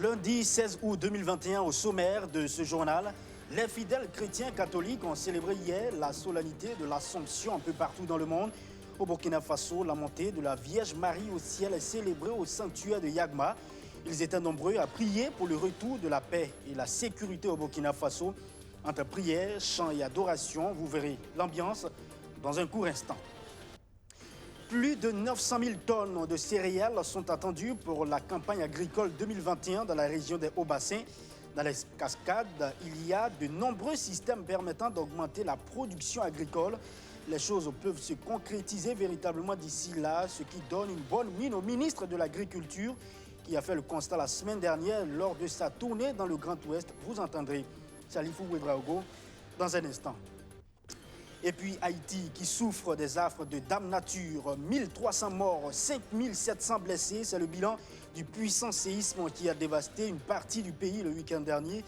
Lundi 16 août 2021, au sommaire de ce journal, les fidèles chrétiens catholiques ont célébré hier la solennité de l'Assomption un peu partout dans le monde. Au Burkina Faso, la montée de la Vierge Marie au ciel est célébrée au sanctuaire de Yagma. Ils étaient nombreux à prier pour le retour de la paix et la sécurité au Burkina Faso. Entre prières, chants et adoration, vous verrez l'ambiance dans un court instant. Plus de 900 000 tonnes de céréales sont attendues pour la campagne agricole 2021 dans la région des Hauts-Bassins. Dans les cascades, il y a de nombreux systèmes permettant d'augmenter la production agricole. Les choses peuvent se concrétiser véritablement d'ici là, ce qui donne une bonne mine au ministre de l'Agriculture qui a fait le constat la semaine dernière lors de sa tournée dans le Grand Ouest. Vous entendrez Salifou Ouedraogo dans un instant. Et puis Haïti qui souffre des affres de Dame Nature, 1300 morts, 5700 blessés, c'est le bilan du puissant séisme qui a dévasté une partie du pays le week-end dernier.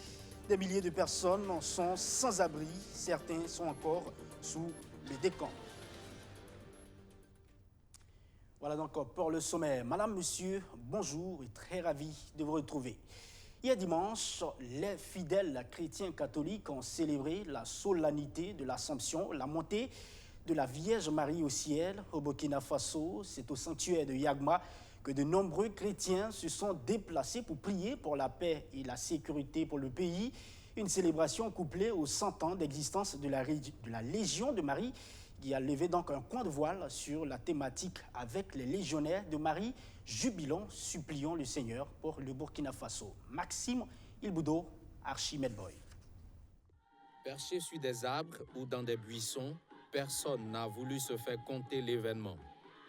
Des milliers de personnes sont sans abri, certains sont encore sous les décombres. Voilà donc pour le sommaire. Madame, monsieur, bonjour et très ravi de vous retrouver. Hier dimanche, les fidèles chrétiens catholiques ont célébré la solennité de l'Assomption, la montée de la Vierge Marie au ciel au Burkina Faso. C'est au sanctuaire de Yagma que de nombreux chrétiens se sont déplacés pour prier pour la paix et la sécurité pour le pays. Une célébration couplée aux 100 ans d'existence de la Légion de Marie qui a levé donc un coin de voile sur la thématique avec les légionnaires de Marie. Jubilons, supplions le Seigneur pour le Burkina Faso. Maxime Ilboudo, Archimède Boy. Perché sur des arbres ou dans des buissons, personne n'a voulu se faire compter l'événement.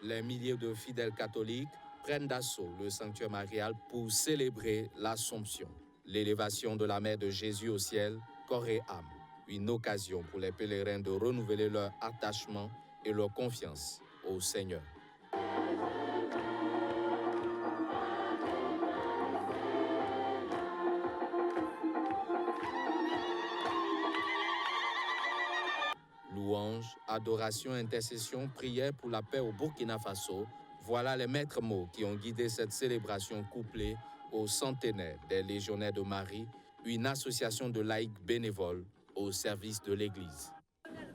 Les milliers de fidèles catholiques prennent d'assaut le sanctuaire marial pour célébrer l'Assomption, l'élévation de la mère de Jésus au ciel, corps et âme. Une occasion pour les pèlerins de renouveler leur attachement et leur confiance au Seigneur. Louange, adoration, intercession, prière pour la paix au Burkina Faso, voilà les maîtres mots qui ont guidé cette célébration couplée au centenaire des légionnaires de Marie, une association de laïcs bénévoles au service de l'Église.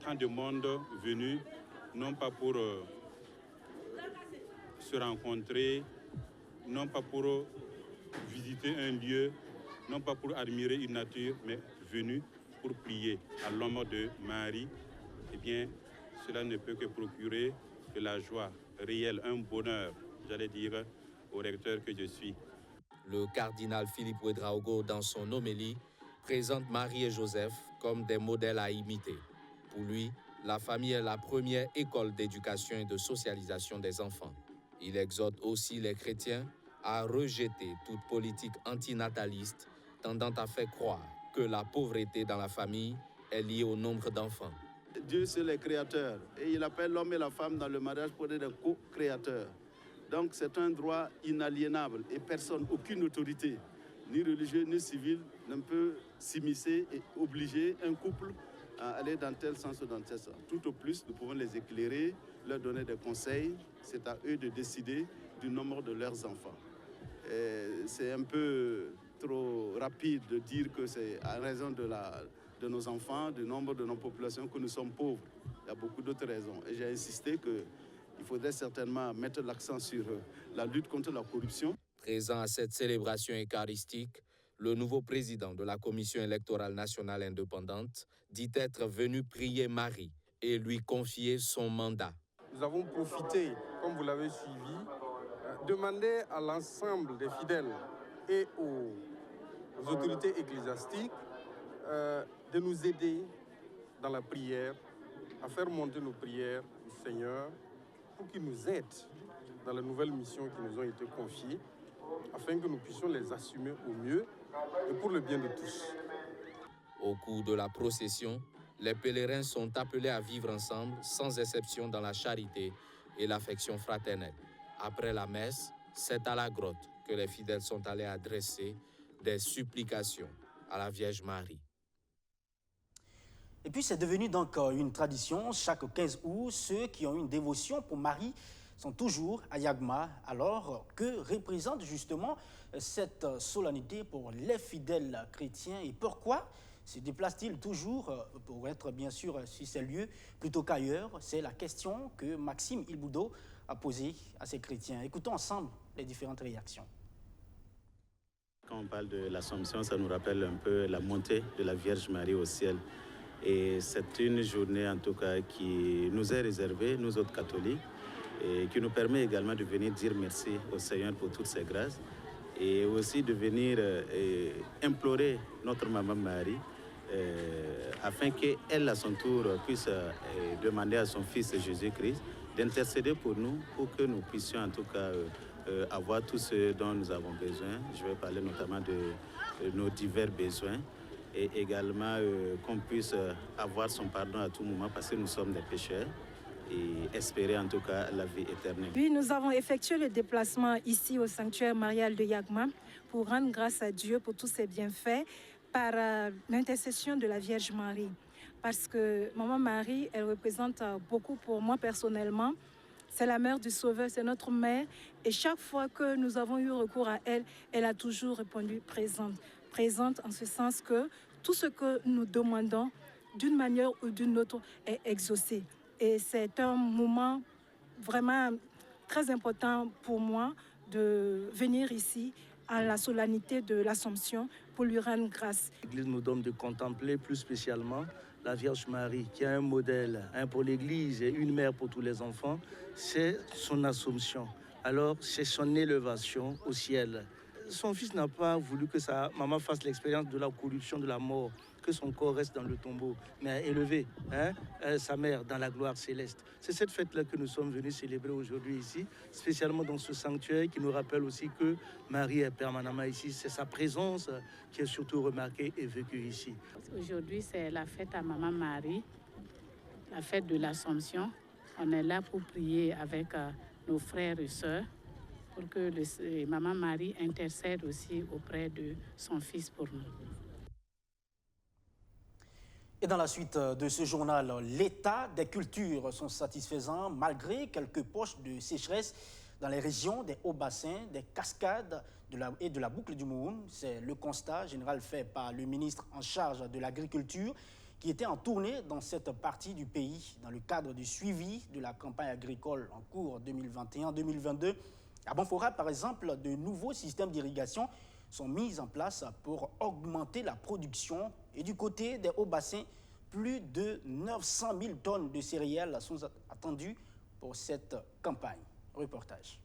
Tant de monde venu, non pas pour se rencontrer, non pas pour visiter un lieu, non pas pour admirer une nature, mais venu pour prier à l'ombre de Marie. Eh bien, cela ne peut que procurer de la joie réelle, un bonheur, j'allais dire, au recteur que je suis. Le cardinal Philippe Ouedraogo, dans son homélie, présente Marie et Joseph comme des modèles à imiter. Pour lui, la famille est la première école d'éducation et de socialisation des enfants. Il exhorte aussi les chrétiens à rejeter toute politique antinataliste tendant à faire croire que la pauvreté dans la famille est liée au nombre d'enfants. Dieu, c'est le créateur et il appelle l'homme et la femme dans le mariage pour être des co-créateurs. Donc c'est un droit inaliénable et personne, aucune autorité, ni religieuse ni civile, ne peut s'immiscer et obliger un couple à aller dans tel sens ou dans tel sens. Tout au plus, nous pouvons les éclairer, leur donner des conseils. C'est à eux de décider du nombre de leurs enfants. C'est un peu trop rapide de dire que c'est à raison de nos enfants, du nombre de nos populations que nous sommes pauvres. Il y a beaucoup d'autres raisons. Et j'ai insisté qu'il faudrait certainement mettre l'accent sur la lutte contre la corruption. Présent à cette célébration eucharistique, le nouveau président de la Commission électorale nationale indépendante dit être venu prier Marie et lui confier son mandat. Nous avons profité, comme vous l'avez suivi, demander à l'ensemble des fidèles et aux autorités ecclésiastiques de nous aider dans la prière, à faire monter nos prières au Seigneur pour qu'il nous aide dans les nouvelles missions qui nous ont été confiées, afin que nous puissions les assumer au mieux et pour le bien de tous. Au cours de la procession, les pèlerins sont appelés à vivre ensemble, sans exception dans la charité et l'affection fraternelle. Après la messe, c'est à la grotte que les fidèles sont allés adresser des supplications à la Vierge Marie. Et puis c'est devenu donc une tradition. Chaque 15 août, ceux qui ont une dévotion pour Marie sont toujours à Yagma. Alors, que représente justement cette solennité pour les fidèles chrétiens et pourquoi se déplacent-ils toujours pour être bien sûr sur ces lieux plutôt qu'ailleurs? C'est la question que Maxime Ilboudo a posée à ces chrétiens. Écoutons ensemble les différentes réactions. Quand on parle de l'Assomption, ça nous rappelle un peu la montée de la Vierge Marie au ciel. Et c'est une journée en tout cas qui nous est réservée, nous autres catholiques, et qui nous permet également de venir dire merci au Seigneur pour toutes ses grâces et aussi de venir implorer notre maman Marie afin qu'elle à son tour puisse demander à son fils Jésus-Christ d'intercéder pour nous pour que nous puissions en tout cas avoir tout ce dont nous avons besoin. Je vais parler notamment de nos divers besoins. Et également qu'on puisse avoir son pardon à tout moment parce que nous sommes des pécheurs et espérer en tout cas la vie éternelle. Oui, nous avons effectué le déplacement ici au sanctuaire marial de Yagma pour rendre grâce à Dieu pour tous ses bienfaits par l'intercession de la Vierge Marie. Parce que Maman Marie, elle représente beaucoup pour moi personnellement. C'est la mère du Sauveur, c'est notre mère. Et chaque fois que nous avons eu recours à elle, elle a toujours répondu présente. Présente en ce sens que tout ce que nous demandons d'une manière ou d'une autre est exaucé. Et c'est un moment vraiment très important pour moi de venir ici à la solennité de l'Assomption pour lui rendre grâce. L'Église nous donne de contempler plus spécialement la Vierge Marie, qui est un modèle pour l'Église et une mère pour tous les enfants. C'est son Assomption. Alors, c'est son élévation au ciel. Son fils n'a pas voulu que sa maman fasse l'expérience de la corruption, de la mort, que son corps reste dans le tombeau, mais a élevé sa mère dans la gloire céleste. C'est cette fête-là que nous sommes venus célébrer aujourd'hui ici, spécialement dans ce sanctuaire qui nous rappelle aussi que Marie est permanemment ici. C'est sa présence qui est surtout remarquée et vécue ici. Aujourd'hui, c'est la fête à Maman Marie, la fête de l'Assomption. On est là pour prier avec nos frères et sœurs, pour que Maman Marie intercède aussi auprès de son fils pour nous. Et dans la suite de ce journal, l'état des cultures sont satisfaisants malgré quelques poches de sécheresse dans les régions des hauts bassins, des cascades et de la boucle du Moun. C'est le constat général fait par le ministre en charge de l'agriculture qui était en tournée dans cette partie du pays dans le cadre du suivi de la campagne agricole en cours 2021-2022. À Banfora, par exemple, de nouveaux systèmes d'irrigation sont mis en place pour augmenter la production. Et du côté des hauts bassins, plus de 900 000 tonnes de céréales sont attendues pour cette campagne. Reportage.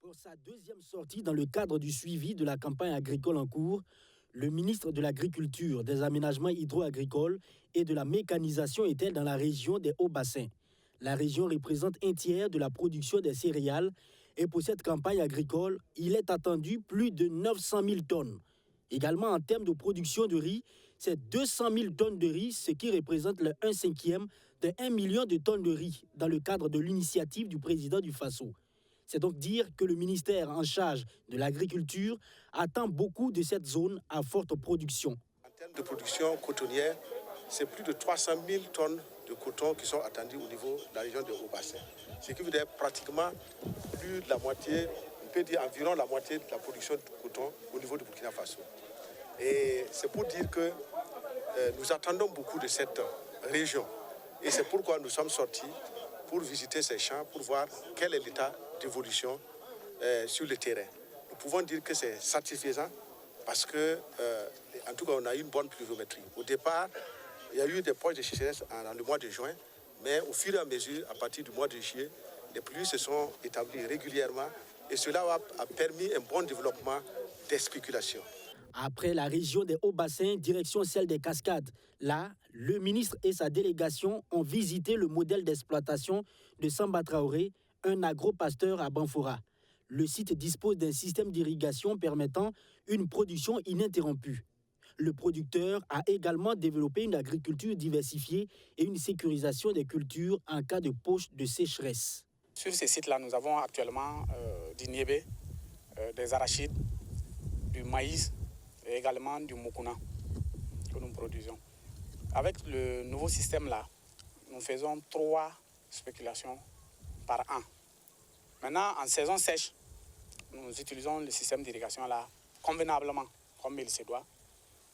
Pour sa deuxième sortie dans le cadre du suivi de la campagne agricole en cours, le ministre de l'Agriculture, des Aménagements hydro-agricoles et de la mécanisation était dans la région des hauts bassins. La région représente un tiers de la production des céréales et pour cette campagne agricole, il est attendu plus de 900 000 tonnes. Également, en termes de production de riz, c'est 200 000 tonnes de riz, ce qui représente le 1/5 de 1 million de tonnes de riz dans le cadre de l'initiative du président du Faso. C'est donc dire que le ministère en charge de l'agriculture attend beaucoup de cette zone à forte production. En termes de production cotonnière, c'est plus de 300 000 tonnes de coton qui sont attendues au niveau de la région de Haut-Bassin. Ce qui veut dire pratiquement plus de la moitié, on peut dire environ la moitié de la production de coton au niveau du Burkina Faso. Et c'est pour dire que nous attendons beaucoup de cette région. Et c'est pourquoi nous sommes sortis pour visiter ces champs, pour voir quel est l'état d'évolution sur le terrain. Nous pouvons dire que c'est satisfaisant parce que, en tout cas, on a eu une bonne pluviométrie. Au départ, il y a eu des poches de sécheresse dans le mois de juin, mais au fur et à mesure, à partir du mois de juillet, les pluies se sont établies régulièrement et cela a permis un bon développement des spéculations. Après la région des hauts bassins, direction celle des cascades. Là, le ministre et sa délégation ont visité le modèle d'exploitation de Samba Traoré, un agro-pasteur à Banfora. Le site dispose d'un système d'irrigation permettant une production ininterrompue. Le producteur a également développé une agriculture diversifiée et une sécurisation des cultures en cas de poche de sécheresse. Sur ces sites-là, nous avons actuellement du niébé, des arachides, du maïs, et également du mukuna que nous produisons. Avec le nouveau système-là, nous faisons 3 spéculations par an. Maintenant, en saison sèche, nous utilisons le système d'irrigation-là convenablement, comme il se doit,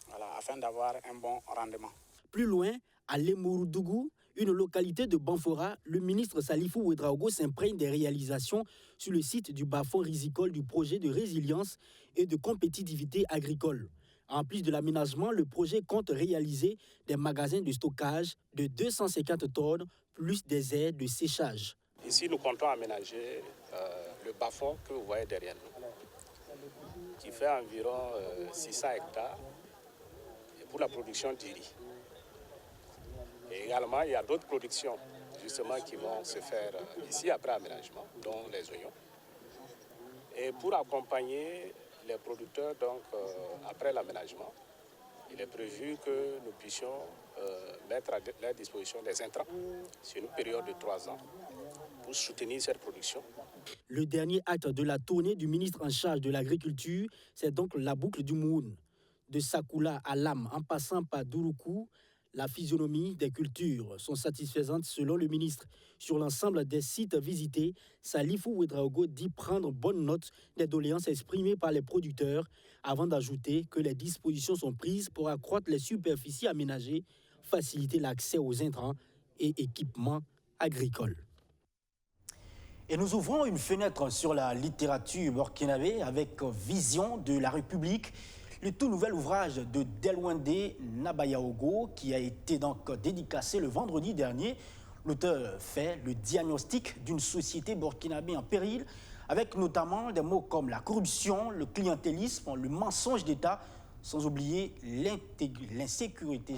voilà, afin d'avoir un bon rendement. Plus loin, à Lemouroudougou, une localité de Banfora, le ministre Salifou Ouedraogo s'imprègne des réalisations sur le site du bas-fond risicole du projet de résilience et de compétitivité agricole. En plus de l'aménagement, le projet compte réaliser des magasins de stockage de 250 tonnes, plus des aires de séchage. Ici, nous comptons aménager le bas-fond que vous voyez derrière nous, qui fait environ 600 hectares et pour la production du riz. Et également, il y a d'autres productions justement qui vont se faire ici après aménagement, dont les oignons. Et pour accompagner les producteurs, donc après l'aménagement, il est prévu que nous puissions mettre à leur disposition des intrants sur une période de 3 ans pour soutenir cette production. Le dernier acte de la tournée du ministre en charge de l'agriculture, c'est donc la boucle du Moun. De Sakoula à Lam, en passant par Douroukou, la physionomie des cultures sont satisfaisantes selon le ministre. Sur l'ensemble des sites visités, Salifou Ouedraogo dit prendre bonne note des doléances exprimées par les producteurs avant d'ajouter que les dispositions sont prises pour accroître les superficies aménagées, faciliter l'accès aux intrants et équipements agricoles. Et nous ouvrons une fenêtre sur la littérature burkinabé avec Vision de la République, le tout nouvel ouvrage de Delwende Nabayaogo qui a été donc dédicacé le vendredi dernier. L'auteur fait le diagnostic d'une société burkinabé en péril, avec notamment des mots comme la corruption, le clientélisme, le mensonge d'État, sans oublier l'insécurité,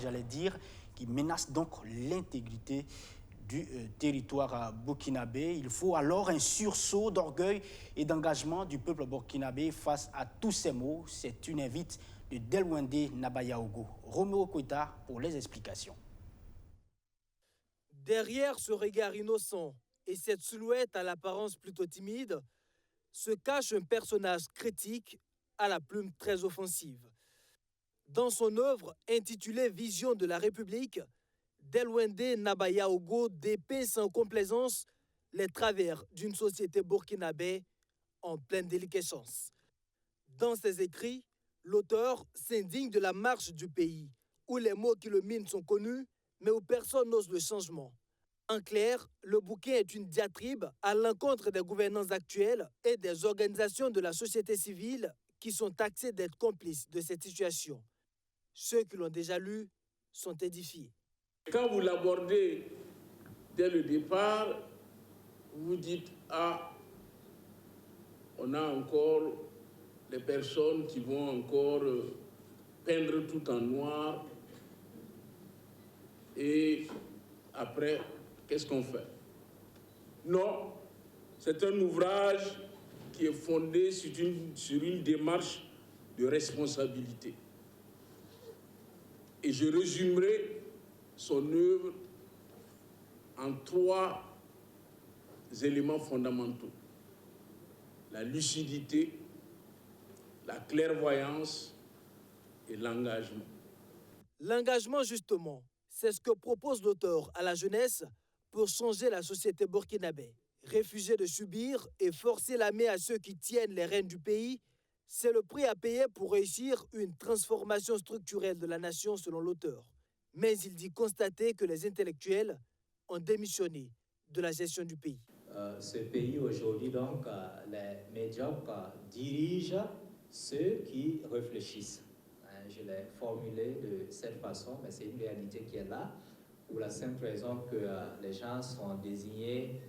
qui menace donc l'intégrité du territoire burkinabé. Il faut alors un sursaut d'orgueil et d'engagement du peuple burkinabé face à tous ces maux. C'est une invite de Delwende Nabayaogo. Roméo Koita pour les explications. Derrière ce regard innocent et cette silhouette à l'apparence plutôt timide, se cache un personnage critique à la plume très offensive. Dans son œuvre intitulée Vision de la République, Delwende Nabayaogo dépeint sans complaisance les travers d'une société burkinabé en pleine déliquescence. Dans ses écrits, l'auteur s'indigne de la marche du pays, où les mots qui le minent sont connus, mais où personne n'ose le changement. En clair, le bouquin est une diatribe à l'encontre des gouvernants actuels et des organisations de la société civile qui sont taxées d'être complices de cette situation. Ceux qui l'ont déjà lu sont édifiés. Quand vous l'abordez dès le départ, vous dites « Ah, on a encore des personnes qui vont encore peindre tout en noir. Et après, qu'est-ce qu'on fait ?» Non, c'est un ouvrage qui est fondé sur une démarche de responsabilité. Et je résumerai son œuvre en 3 éléments fondamentaux: la lucidité, la clairvoyance et l'engagement. L'engagement, justement, c'est ce que propose l'auteur à la jeunesse pour changer la société burkinabé. Refuser de subir et forcer la main à ceux qui tiennent les rênes du pays, c'est le prix à payer pour réussir une transformation structurelle de la nation selon l'auteur. Mais il dit constater que les intellectuels ont démissionné de la gestion du pays. Ce pays aujourd'hui, donc, les médiocres dirigent ceux qui réfléchissent. Je l'ai formulé de cette façon, mais c'est une réalité qui est là, pour la simple raison que les gens sont désignés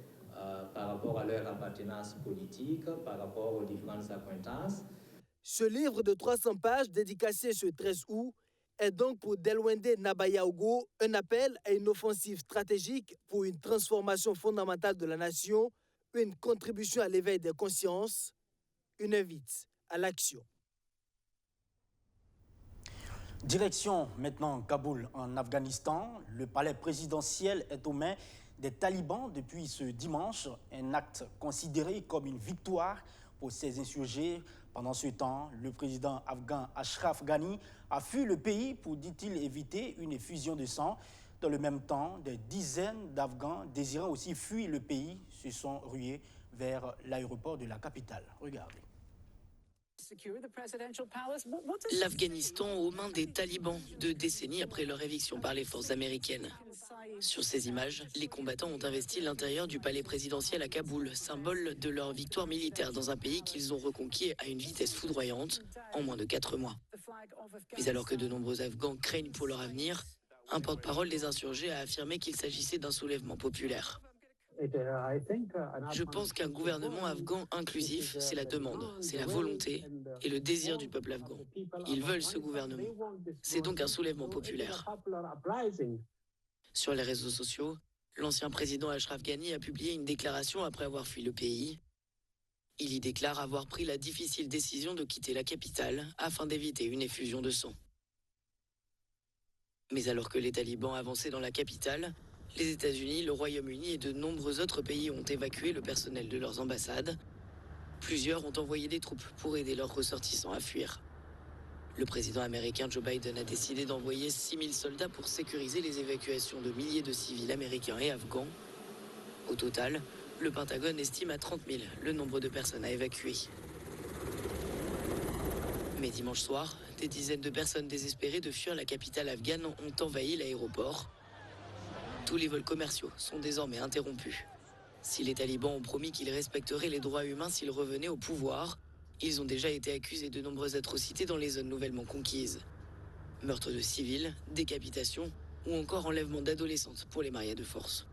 par rapport à leur appartenance politique, par rapport aux différentes accointances. Ce livre de 300 pages dédicacé ce 13 août est donc pour Delwende Nabayaogo un appel à une offensive stratégique pour une transformation fondamentale de la nation, une contribution à l'éveil des consciences, une invite à l'action. Direction maintenant Kaboul en Afghanistan. Le palais présidentiel est aux mains des talibans depuis ce dimanche, un acte considéré comme une victoire pour ces insurgés Pendant ce temps, le président afghan Ashraf Ghani a fui le pays pour, dit-il, éviter une effusion de sang. Dans le même temps, des dizaines d'Afghans désirant aussi fuir le pays se sont rués vers l'aéroport de la capitale. Regardez. L'Afghanistan aux mains des talibans, 2 décennies après leur éviction par les forces américaines. Sur ces images, les combattants ont investi l'intérieur du palais présidentiel à Kaboul, symbole de leur victoire militaire dans un pays qu'ils ont reconquis à une vitesse foudroyante en moins de 4 mois. Mais alors que de nombreux Afghans craignent pour leur avenir, un porte-parole des insurgés a affirmé qu'il s'agissait d'un soulèvement populaire. Je pense qu'un gouvernement afghan inclusif, c'est la demande, c'est la volonté et le désir du peuple afghan. Ils veulent ce gouvernement. C'est donc un soulèvement populaire. Sur les réseaux sociaux, l'ancien président Ashraf Ghani a publié une déclaration après avoir fui le pays. Il y déclare avoir pris la difficile décision de quitter la capitale afin d'éviter une effusion de sang. Mais alors que les talibans avançaient dans la capitale, les États-Unis, le Royaume-Uni et de nombreux autres pays ont évacué le personnel de leurs ambassades. Plusieurs ont envoyé des troupes pour aider leurs ressortissants à fuir. Le président américain Joe Biden a décidé d'envoyer 6000 soldats pour sécuriser les évacuations de milliers de civils américains et afghans. Au total, le Pentagone estime à 30 000 le nombre de personnes à évacuer. Mais dimanche soir, des dizaines de personnes désespérées de fuir la capitale afghane ont envahi l'aéroport. Tous les vols commerciaux sont désormais interrompus. Si les talibans ont promis qu'ils respecteraient les droits humains s'ils revenaient au pouvoir, ils ont déjà été accusés de nombreuses atrocités dans les zones nouvellement conquises. Meurtres de civils, décapitations ou encore enlèvement d'adolescentes pour les mariés de force.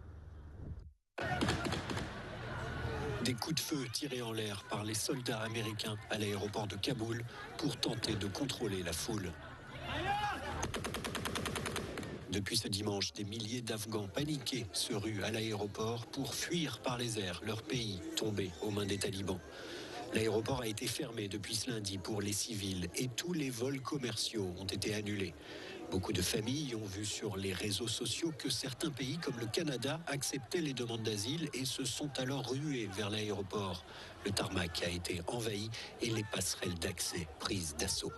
Des coups de feu tirés en l'air par les soldats américains à l'aéroport de Kaboul pour tenter de contrôler la foule. Depuis ce dimanche, des milliers d'Afghans paniqués se ruent à l'aéroport pour fuir par les airs leur pays tombé aux mains des talibans. L'aéroport a été fermé depuis ce lundi pour les civils et tous les vols commerciaux ont été annulés. Beaucoup de familles ont vu sur les réseaux sociaux que certains pays comme le Canada acceptaient les demandes d'asile et se sont alors rués vers l'aéroport. Le tarmac a été envahi et les passerelles d'accès prises d'assaut.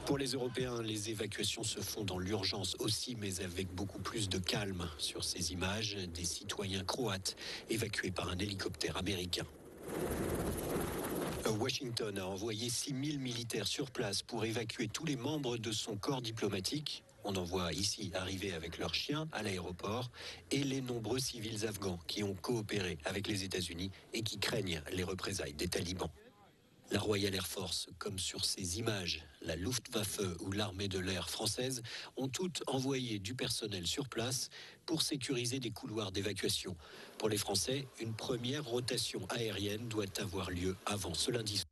Pour les Européens, les évacuations se font dans l'urgence aussi, mais avec beaucoup plus de calme. Sur ces images, des citoyens croates évacués par un hélicoptère américain. Washington a envoyé 6000 militaires sur place pour évacuer tous les membres de son corps diplomatique. On en voit ici arriver avec leurs chiens à l'aéroport et les nombreux civils afghans qui ont coopéré avec les États-Unis et qui craignent les représailles des talibans. La Royal Air Force, comme sur ces images, la Luftwaffe ou l'armée de l'air française ont toutes envoyé du personnel sur place pour sécuriser des couloirs d'évacuation. Pour les Français, une première rotation aérienne doit avoir lieu avant ce lundi.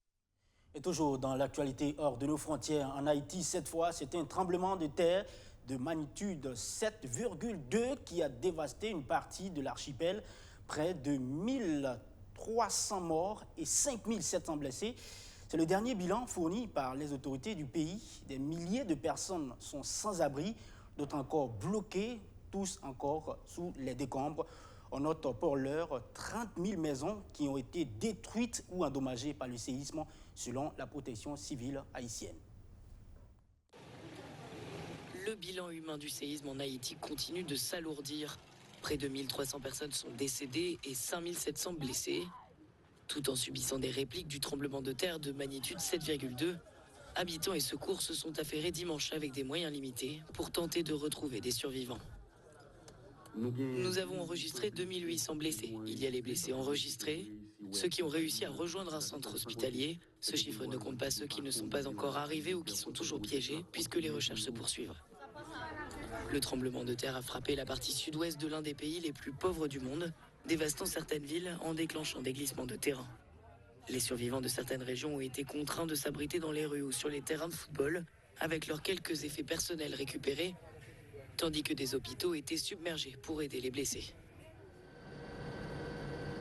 Et toujours dans l'actualité hors de nos frontières, en Haïti, cette fois, c'est un tremblement de terre de magnitude 7,2 qui a dévasté une partie de l'archipel. Près de 1300 morts et 5700 blessés. C'est le dernier bilan fourni par les autorités du pays. Des milliers de personnes sont sans abri, d'autres encore bloquées, tous encore sous les décombres. On note pour l'heure 30 000 maisons qui ont été détruites ou endommagées par le séisme, selon la protection civile haïtienne. Le bilan humain du séisme en Haïti continue de s'alourdir. Près de 1300 personnes sont décédées et 5700 blessées. Tout en subissant des répliques du tremblement de terre de magnitude 7,2, habitants et secours se sont affairés dimanche avec des moyens limités pour tenter de retrouver des survivants. Nous avons enregistré 2800 blessés. Il y a les blessés enregistrés, ceux qui ont réussi à rejoindre un centre hospitalier. Ce chiffre ne compte pas ceux qui ne sont pas encore arrivés ou qui sont toujours piégés, puisque les recherches se poursuivent. Le tremblement de terre a frappé la partie sud-ouest de l'un des pays les plus pauvres du monde, dévastant certaines villes en déclenchant des glissements de terrain. Les survivants de certaines régions ont été contraints de s'abriter dans les rues ou sur les terrains de football, avec leurs quelques effets personnels récupérés, tandis que des hôpitaux étaient submergés pour aider les blessés.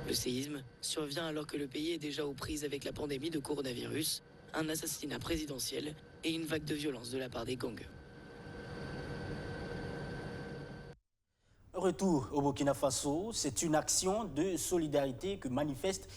Le séisme survient alors que le pays est déjà aux prises avec la pandémie de coronavirus, un assassinat présidentiel et une vague de violence de la part des gangs. Retour au Burkina Faso, c'est une action de solidarité que manifestent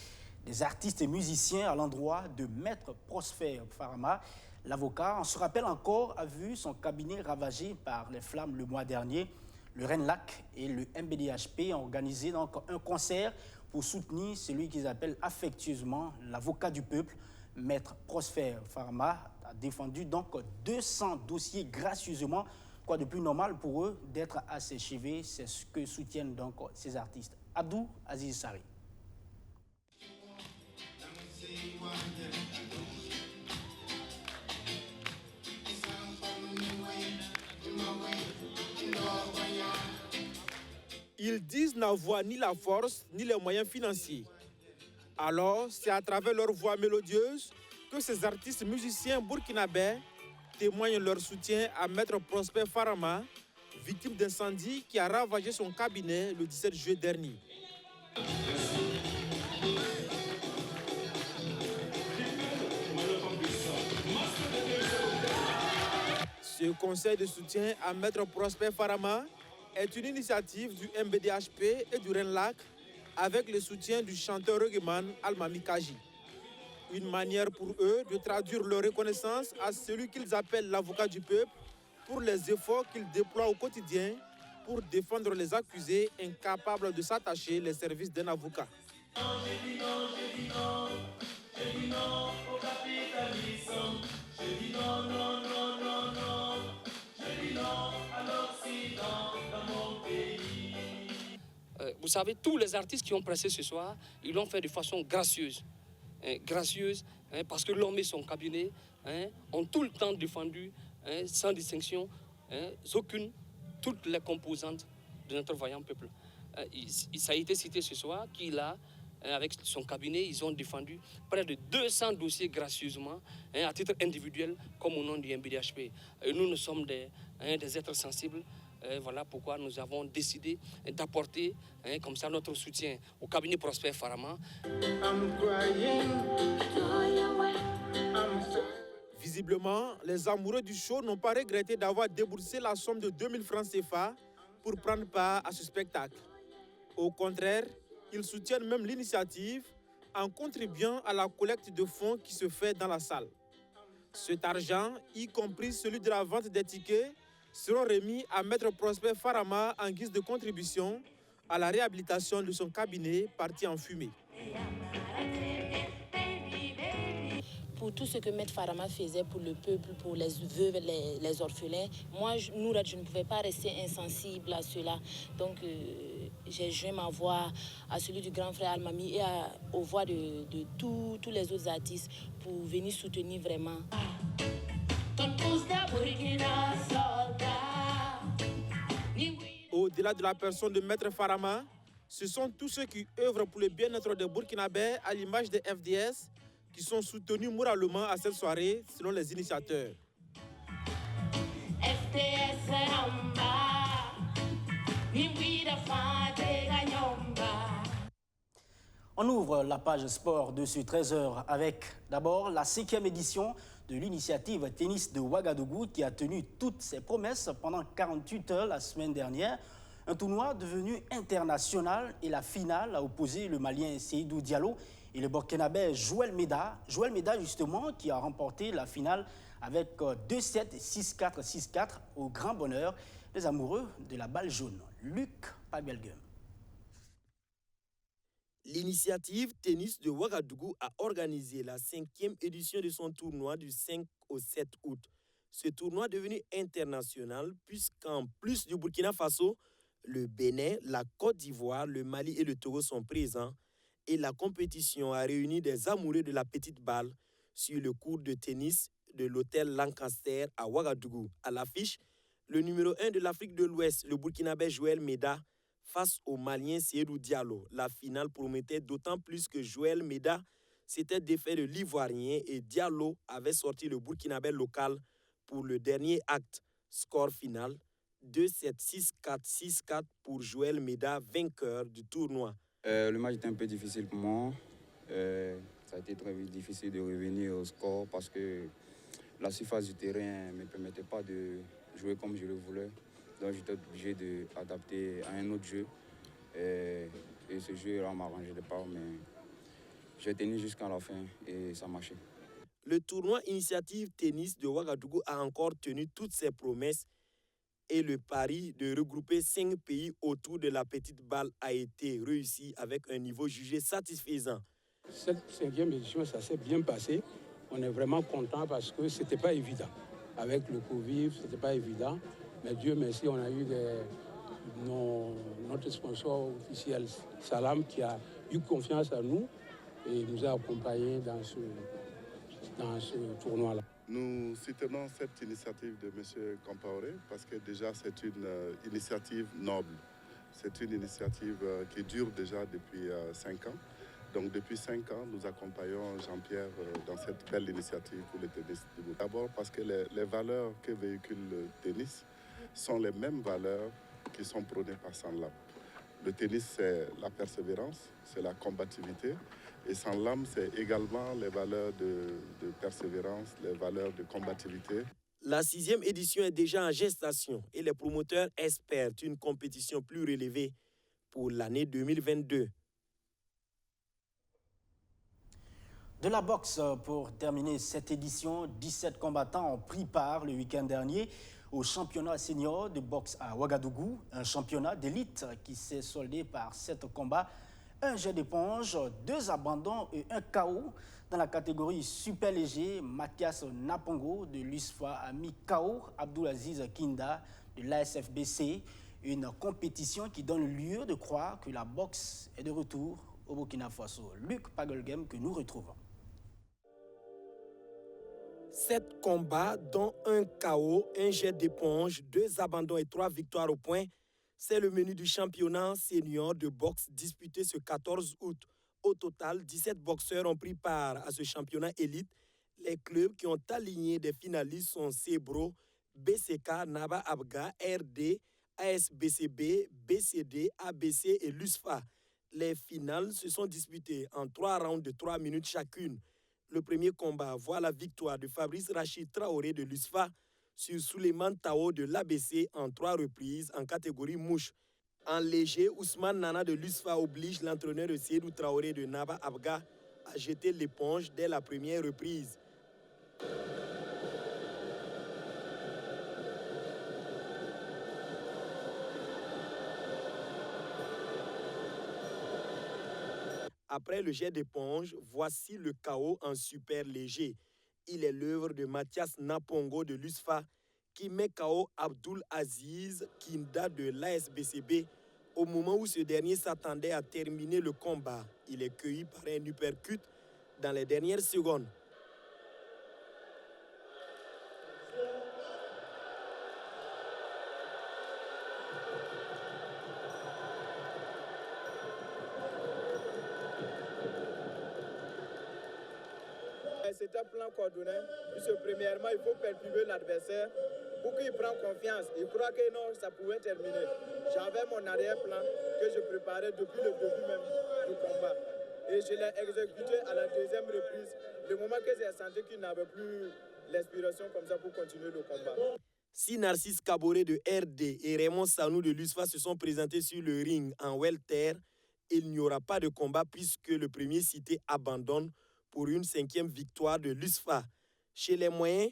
des artistes et musiciens à l'endroit de Maître Prosper Farama. L'avocat, on se rappelle encore, a vu son cabinet ravagé par les flammes le mois dernier. Le RENLAC et le MBDHP ont organisé donc un concert pour soutenir celui qu'ils appellent affectueusement l'avocat du peuple. Maître Prosper Farama a défendu donc 200 dossiers gracieusement. Quoi de plus normal pour eux d'être asséchevés, c'est ce que soutiennent donc ces artistes. Abdou Aziz Sari. Ils disent n'avoir ni la force ni les moyens financiers. Alors, c'est à travers leur voix mélodieuse que ces artistes musiciens burkinabés témoignent leur soutien à Maître Prosper Farama, victime d'incendie qui a ravagé son cabinet le 17 juillet dernier. Ce conseil de soutien à Maître Prosper Farama est une initiative du MBDHP et du RENLAC avec le soutien du chanteur reggaeman Almami Kaji. Une manière pour eux de traduire leur reconnaissance à celui qu'ils appellent l'avocat du peuple pour les efforts qu'il déploie au quotidien pour défendre les accusés incapables de s'attacher les services d'un avocat. Vous savez, tous les artistes qui ont pressé ce soir, ils l'ont fait de façon gracieuse. Parce que l'homme et son cabinet ont tout le temps défendu, sans distinction, toutes les composantes de notre vaillant peuple. Ça a été cité ce soir qu'il a, avec son cabinet, ils ont défendu près de 200 dossiers gracieusement, à titre individuel, comme au nom du MBDHP. Nous sommes des êtres sensibles. Voilà pourquoi nous avons décidé d'apporter comme ça notre soutien au cabinet Prosper Farama. Visiblement, les amoureux du show n'ont pas regretté d'avoir déboursé la somme de 2000 francs CFA pour prendre part à ce spectacle. Au contraire, ils soutiennent même l'initiative en contribuant à la collecte de fonds qui se fait dans la salle. Cet argent, y compris celui de la vente des tickets, seront remis à Maître Prosper Farama en guise de contribution à la réhabilitation de son cabinet parti en fumée. Pour tout ce que Maître Farama faisait pour le peuple, pour les veuves, les orphelins, moi, Nourad, je ne pouvais pas rester insensible à cela. Donc, j'ai joint ma voix à celui du grand frère Almami et aux voix de tous les autres artistes pour venir soutenir vraiment. Au-delà de la personne de Maître Farama, ce sont tous ceux qui œuvrent pour le bien-être des Burkinabés à l'image des FDS qui sont soutenus moralement à cette soirée selon les initiateurs. On ouvre la page sport de ce 13h avec d'abord la 5e édition de l'initiative tennis de Ouagadougou qui a tenu toutes ses promesses pendant 48 heures la semaine dernière. Un tournoi devenu international et la finale a opposé le Malien Seydou Diallo et le Burkinabé Joël Meda. Joël Meda justement qui a remporté la finale avec 2-7, 6-4, 6-4 au grand bonheur des amoureux de la balle jaune. Luc Pabelgum. L'initiative tennis de Ouagadougou a organisé la 5e édition de son tournoi du 5 au 7 août. Ce tournoi est devenu international puisqu'en plus du Burkina Faso, le Bénin, la Côte d'Ivoire, le Mali et le Togo sont présents et la compétition a réuni des amoureux de la petite balle sur le court de tennis de l'hôtel Lancaster à Ouagadougou. À l'affiche, le numéro 1 de l'Afrique de l'Ouest, le Burkinabé Joël Meda, face au Malien Seydou Diallo. La finale promettait d'autant plus que Joël Meda s'était défait de l'Ivoirien et Diallo avait sorti le Burkinabé local pour le dernier acte. Score final 2-7, 6-4, 6-4 pour Joël Meda, vainqueur du tournoi. Le match était un peu difficile pour moi. Ça a été très difficile de revenir au score parce que la surface du terrain ne me permettait pas de jouer comme je le voulais. Donc j'étais obligé d'adapter à un autre jeu. Et ce jeu là m'arrangeait pas, mais j'ai tenu jusqu'à la fin et ça marchait. Le tournoi Initiative Tennis de Ouagadougou a encore tenu toutes ses promesses et le pari de regrouper 5 pays autour de la petite balle a été réussi avec un niveau jugé satisfaisant. Cette 5e édition, ça s'est bien passé. On est vraiment content parce que ce n'était pas évident. Avec le Covid, ce n'était pas évident. Mais Dieu merci, on a eu notre sponsor officiel, Salam, qui a eu confiance en nous et nous a accompagnés dans ce tournoi-là. Nous soutenons cette initiative de M. Compaoré parce que déjà c'est une initiative noble. C'est une initiative qui dure déjà depuis 5 ans. Donc depuis 5 ans, nous accompagnons Jean-Pierre dans cette belle initiative pour le tennis debout. D'abord parce que les valeurs que véhicule le tennis sont les mêmes valeurs qui sont prônées par Sanlam. Le tennis, c'est la persévérance, c'est la combativité. Et Sanlam, c'est également les valeurs de persévérance, les valeurs de combativité. La 6e édition est déjà en gestation et les promoteurs espèrent une compétition plus relevée pour l'année 2022. De la boxe pour terminer cette édition, 17 combattants ont pris part le week-end dernier au championnat senior de boxe à Ouagadougou, un championnat d'élite qui s'est soldé par 7 combats, un jet d'éponge, 2 abandons et un KO. Dans la catégorie super léger, Mathias Napongo de l'USFA a mis KO Abdulaziz Kinda de l'ASFBC, une compétition qui donne lieu de croire que la boxe est de retour au Burkina Faso. Luc Pagelgem que nous retrouvons. 7 combats, dont un KO, un jet d'éponge, 2 abandons et 3 victoires au point. C'est le menu du championnat senior de boxe disputé ce 14 août. Au total, 17 boxeurs ont pris part à ce championnat élite. Les clubs qui ont aligné des finalistes sont Cebro, BCK, Naba Abga, RD, ASBCB, BCD, ABC et l'USFA. Les finales se sont disputées en 3 rounds de 3 minutes chacune. Le premier combat voit la victoire de Fabrice Rachid Traoré de l'USFA sur Souleymane Tao de l'ABC en 3 reprises en catégorie mouche. En léger, Ousmane Nana de l'USFA oblige l'entraîneur de Seydou Traoré de Naba Abga à jeter l'éponge dès la première reprise. Après le jet d'éponge, voici le KO en super léger. Il est l'œuvre de Mathias Napongo de l'USFA qui met KO Abdul Aziz Kinda de l'ASBCB au moment où ce dernier s'attendait à terminer le combat. Il est cueilli par un uppercut dans les dernières secondes. C'est un plan coordonné, puisque premièrement, il faut perturber l'adversaire pour qu'il prenne confiance. Il croit que non, ça pouvait terminer. J'avais mon arrière-plan que je préparais depuis le début même du combat. Et je l'ai exécuté à la 2e reprise, le moment que j'ai senti qu'il n'avait plus l'inspiration comme ça pour continuer le combat. Si Narcisse Kaboré de RD et Raymond Sanou de l'USFA se sont présentés sur le ring en welter, il n'y aura pas de combat puisque le premier cité abandonne pour une 5e victoire de l'USFA. Chez les moyens,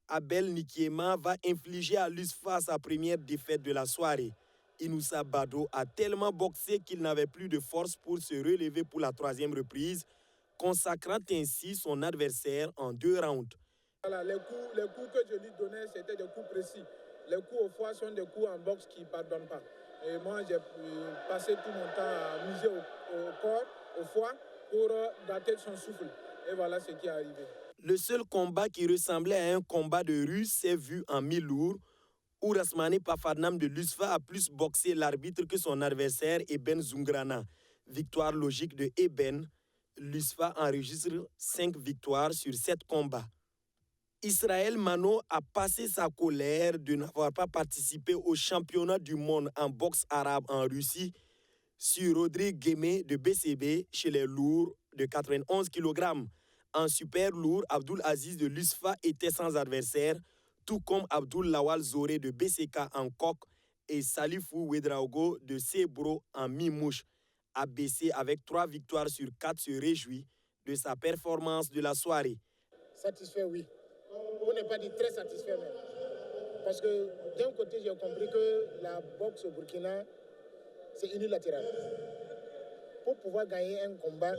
Abel Nikiema va infliger à l'USFA sa première défaite de la soirée. Inoussa Bado a tellement boxé qu'il n'avait plus de force pour se relever pour la 3e reprise, consacrant ainsi son adversaire en 2 rounds. Voilà, les coups que je lui donnais, c'était des coups précis. Les coups au foie sont des coups en boxe qui ne pardonnent pas. Et moi, j'ai passé tout mon temps à miser au corps, au foie, pour dater son souffle. Et voilà ce qui est arrivé. Le seul combat qui ressemblait à un combat de rue s'est vu en mi-lourd, où Rasmani Pafadnam de l'USFA a plus boxé l'arbitre que son adversaire Eben Zungrana. Victoire logique de Eben, l'USFA enregistre 5 victoires sur 7 combats. Israël Mano a passé sa colère de n'avoir pas participé au championnat du monde en boxe arabe en Russie sur Rodrigue Guémé de BCB chez les lourds de 91 kg. En super lourd, Abdul Aziz de l'USFA était sans adversaire, tout comme Abdul Lawal Zoré de BCK en coq et Salifou Ouedraogo de Sebro en mi-mouche. ABC avec 3 victoires sur 4 se réjouit de sa performance de la soirée. Satisfait, oui. On n'est pas dit très satisfait même. Parce que d'un côté, j'ai compris que la boxe au Burkina, c'est unilatéral. Pour pouvoir gagner un combat,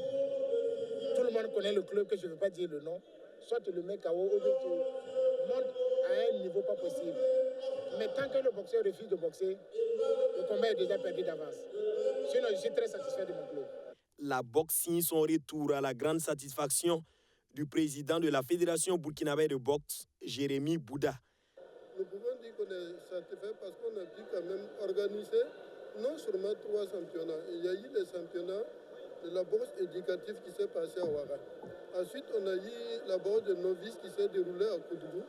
tout le monde connaît le club, que je ne veux pas dire le nom. Soit tu le mets KO ou bien tu montes à un niveau pas possible. Mais tant que le boxeur refuse de boxer, le combat est déjà perdu d'avance. Sinon, je suis très satisfait de mon club. La boxe signe son retour à la grande satisfaction du président de la Fédération burkinabé de boxe, Jérémy Bouda. Nous pouvons dire qu'on est satisfait parce qu'on a pu quand même organiser non seulement 3 championnats. Il y a eu les championnats de la boxe éducative qui s'est passé à Ouaga. Ensuite, on a eu la boxe de novices qui s'est déroulée à Koudougou.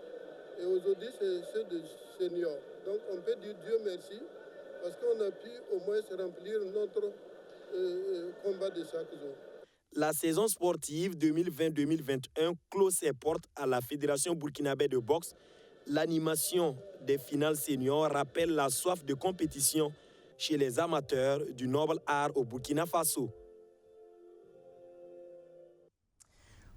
Et aujourd'hui, c'est ceux de seniors. Donc, on peut dire Dieu merci parce qu'on a pu au moins remplir notre combat de chaque jour. La saison sportive 2020-2021 clôt ses portes à la Fédération burkinabé de boxe. L'animation des finales seniors rappelle la soif de compétition chez les amateurs du noble art au Burkina Faso.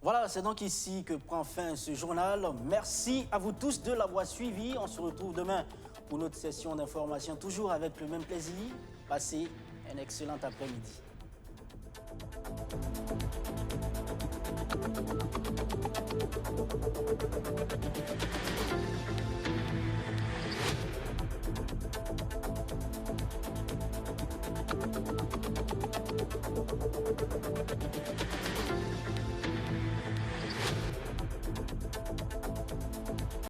Voilà, c'est donc ici que prend fin ce journal. Merci à vous tous de l'avoir suivi. On se retrouve demain pour notre session d'information, toujours avec le même plaisir. Passez un excellent après-midi.